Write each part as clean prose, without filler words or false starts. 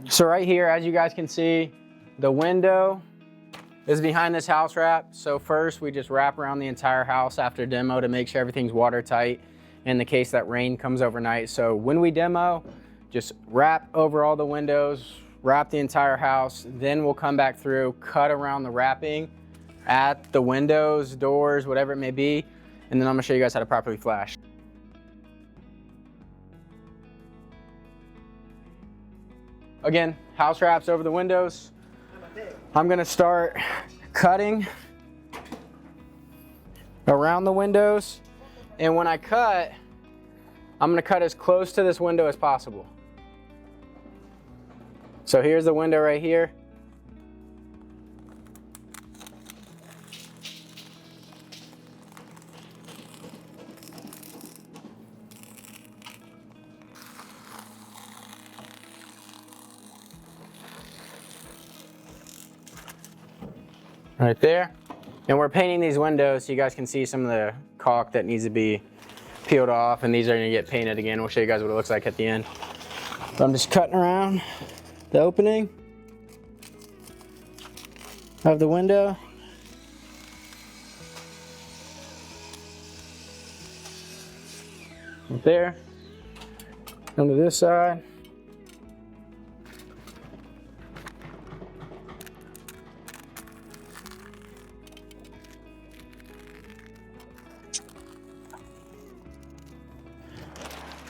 So right here, as you guys can see, the window is behind this house wrap. So first we just wrap around the entire house after demo to make sure everything's watertight in the case that rain comes overnight. So when we demo, just wrap over all the windows, wrap the entire house, then we'll come back through, cut around the wrapping at the windows, doors, whatever it may be, and then I'm gonna show you guys how to properly flash. Again, house wraps over the windows. I'm gonna start cutting around the windows, and when I cut, I'm gonna cut as close to this window as possible. So here's the window right here. Right there. And we're painting these windows so you guys can see some of the caulk that needs to be peeled off, and these are gonna get painted again. We'll show you guys what it looks like at the end. But I'm just cutting around the opening of the window. Right there. Come to this side.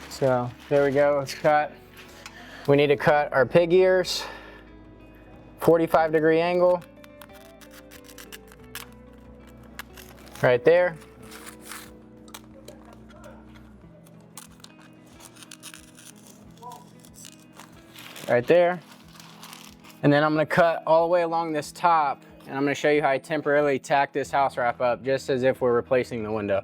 So there we go, it's cut. We need to cut our pig ears, 45-degree angle, right there. Right there. And then I'm gonna cut all the way along this top, and I'm gonna show you how I temporarily tack this house wrap up, just as if we're replacing the window.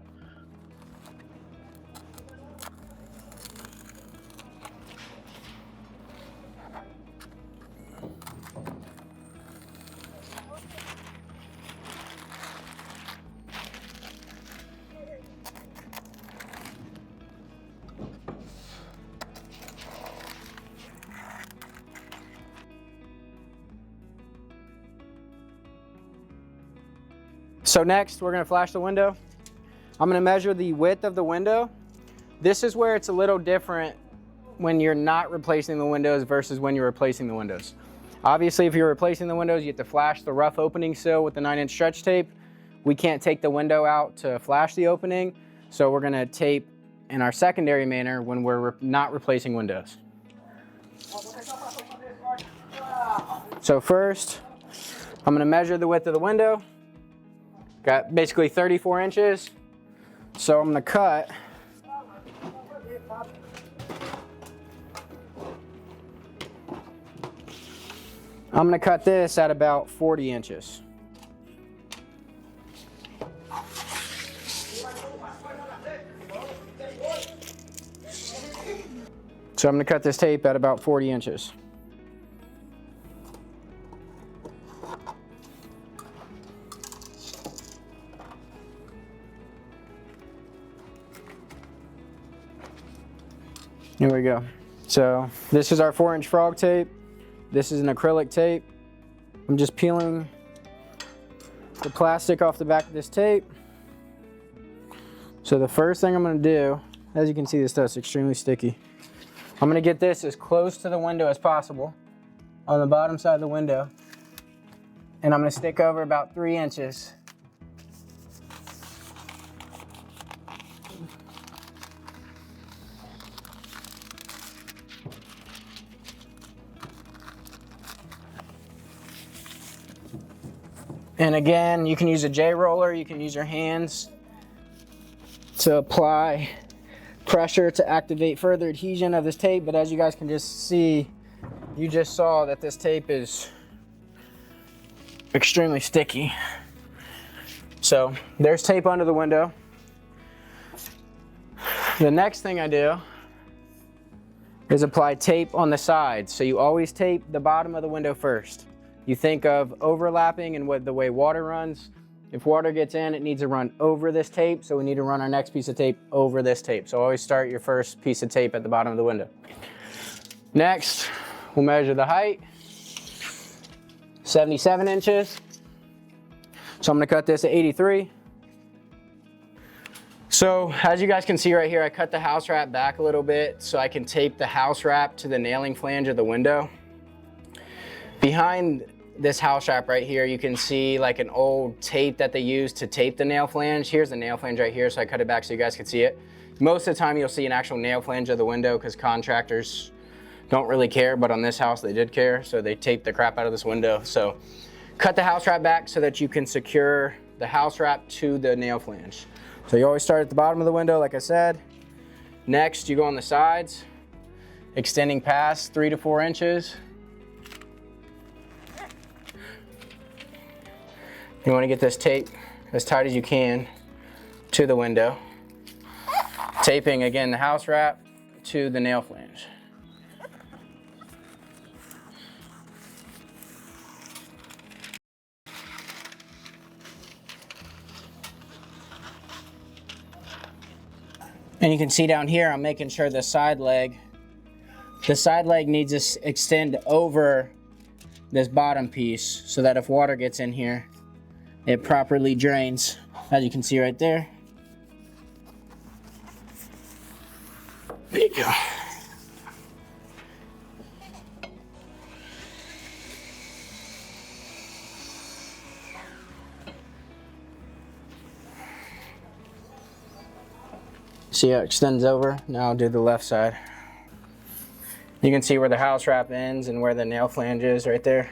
So next, we're gonna flash the window. I'm gonna measure the width of the window. This is where it's a little different when you're not replacing the windows versus when you're replacing the windows. Obviously, if you're replacing the windows, you have to flash the rough opening sill with the 9-inch stretch tape. We can't take the window out to flash the opening, so we're gonna tape in our secondary manner when we're not replacing windows. So first, I'm gonna measure the width of the window. Got basically 34 inches. So I'm gonna cut this at about 40 inches. So I'm gonna cut this tape at about 40 inches. Here we go. So this is our 4-inch frog tape. This is an acrylic tape. I'm just peeling the plastic off the back of this tape. So the first thing I'm gonna do, as you can see, this stuff's extremely sticky. I'm gonna get this as close to the window as possible on the bottom side of the window. And I'm gonna stick over about 3 inches. And again, you can use a J-roller, you can use your hands to apply pressure to activate further adhesion of this tape, but as you guys can just see, you just saw that this tape is extremely sticky. So there's tape under the window. The next thing I do is apply tape on the sides. So you always tape the bottom of the window first. You think of overlapping and the way water runs. If water gets in, it needs to run over this tape, so we need to run our next piece of tape over this tape. So always start your first piece of tape at the bottom of the window. Next, We'll measure the height, 77 inches. So I'm gonna cut this at 83. So as you guys can see right here, I cut the house wrap back a little bit so I can tape the house wrap to the nailing flange of the window. Behind this house wrap right here, you can see like an old tape that they use to tape the nail flange. Here's the nail flange right here, so I cut it back so you guys can see it. Most of the time you'll see an actual nail flange of the window because contractors don't really care, but on this house they did care, so they taped the crap out of this window. So cut the house wrap back so that you can secure the house wrap to the nail flange. So you always start at the bottom of the window, like I said. Next, you go on the sides, extending past 3 to 4 inches. You want to get this tape as tight as you can to the window. Taping, again, the house wrap to the nail flange. And you can see down here, I'm making sure the side leg needs to extend over this bottom piece so that if water gets in here, it properly drains, as you can see right there. There you go. See how it extends over? Now I'll do the left side. You can see where the house wrap ends and where the nail flange is right there.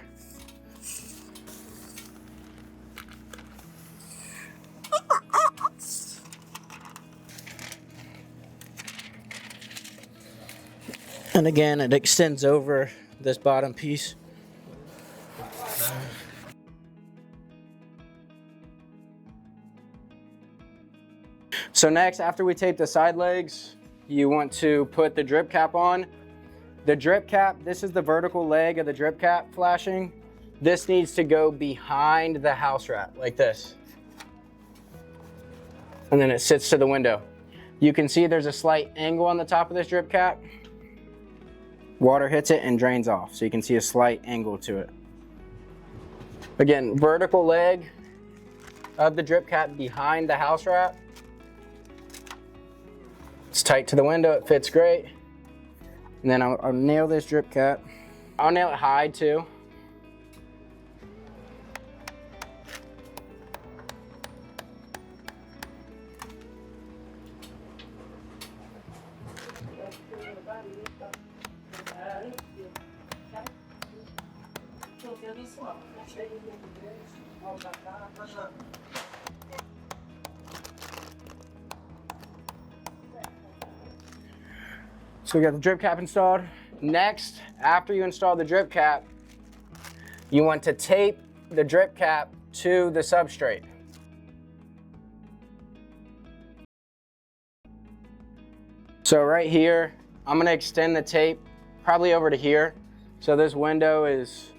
And again, it extends over this bottom piece. So next, after we tape the side legs, you want to put the drip cap on. The drip cap, this is the vertical leg of the drip cap flashing. This needs to go behind the house wrap, like this. And then it sits to the window. You can see there's a slight angle on the top of this drip cap. Water hits it and drains off, so you can see a slight angle to it. Again, vertical leg of the drip cap behind the house wrap. It's tight to the window, it fits great. And then I'll nail this drip cap. I'll nail it high too. So we got the drip cap installed. Next, after you install the drip cap, you want to tape the drip cap to the substrate. So right here, I'm gonna extend the tape probably over to here. So this window is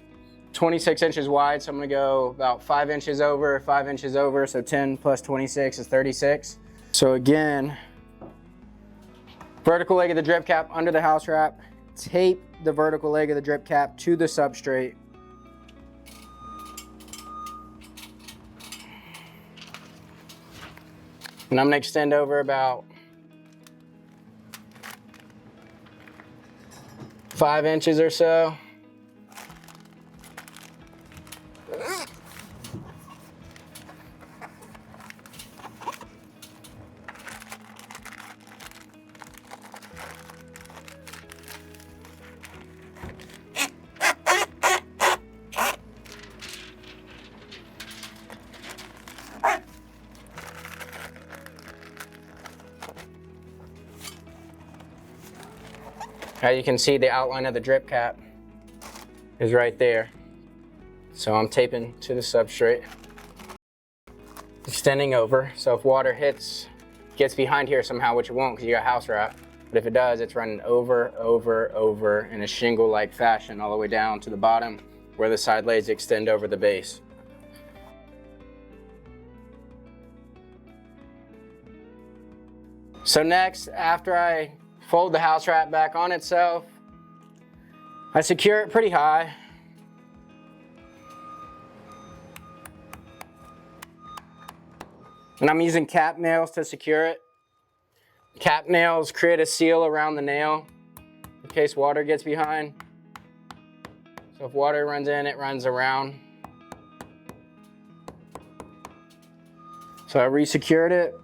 26 inches wide, so I'm gonna go about 5 inches over, 5 inches over, so 10 plus 26 is 36. So again, vertical leg of the drip cap under the house wrap, tape the vertical leg of the drip cap to the substrate. And I'm gonna extend over about 5 inches or so. As you can see, the outline of the drip cap is right there. So I'm taping to the substrate, extending over. So if water gets behind here somehow, which it won't because you got house wrap, but if it does, it's running over, over, over in a shingle-like fashion all the way down to the bottom where the side legs extend over the base. So next, after I fold the house wrap back on itself, I secure it pretty high. And I'm using cap nails to secure it. Cap nails create a seal around the nail in case water gets behind. So if water runs in, it runs around. So I re-secured it.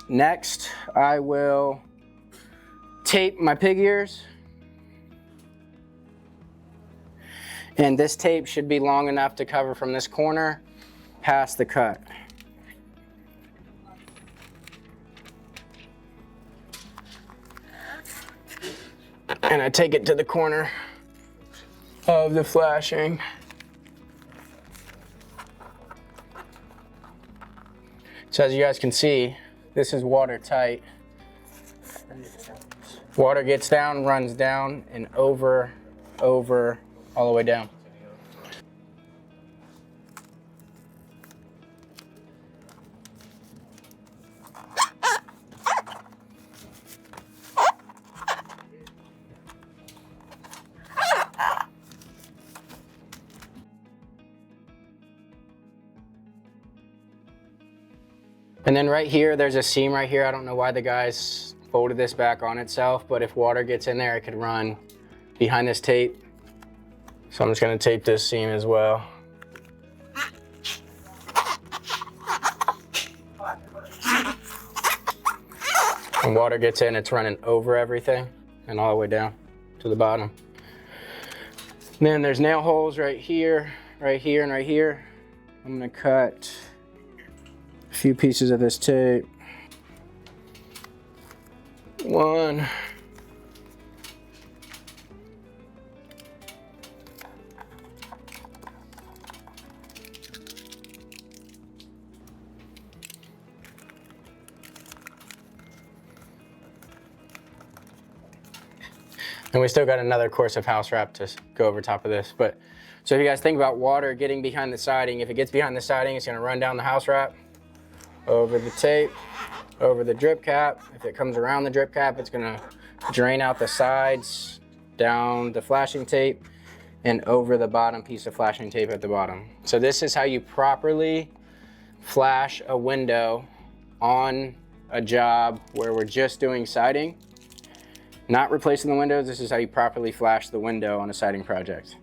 Next, I will tape my pig ears. And this tape should be long enough to cover from this corner past the cut. And I take it to the corner of the flashing. So as you guys can see, this is watertight. Water gets down, runs down, and over, all the way down. And then right here, there's a seam right here. I don't know why the guys folded this back on itself, but if water gets in there, it could run behind this tape. So I'm just gonna tape this seam as well. When water gets in, it's running over everything and all the way down to the bottom. And then there's nail holes right here, and right here. I'm gonna cut a few pieces of this tape. One. And we still got another course of house wrap to go over top of this. But so if you guys think about water getting behind the siding, if it gets behind the siding, it's gonna run down the house wrap, over the tape, over the drip cap. If it comes around the drip cap, it's gonna drain out the sides, down the flashing tape, and over the bottom piece of flashing tape at the bottom. So this is how you properly flash a window on a job where we're just doing siding. Not replacing the windows, this is how you properly flash the window on a siding project.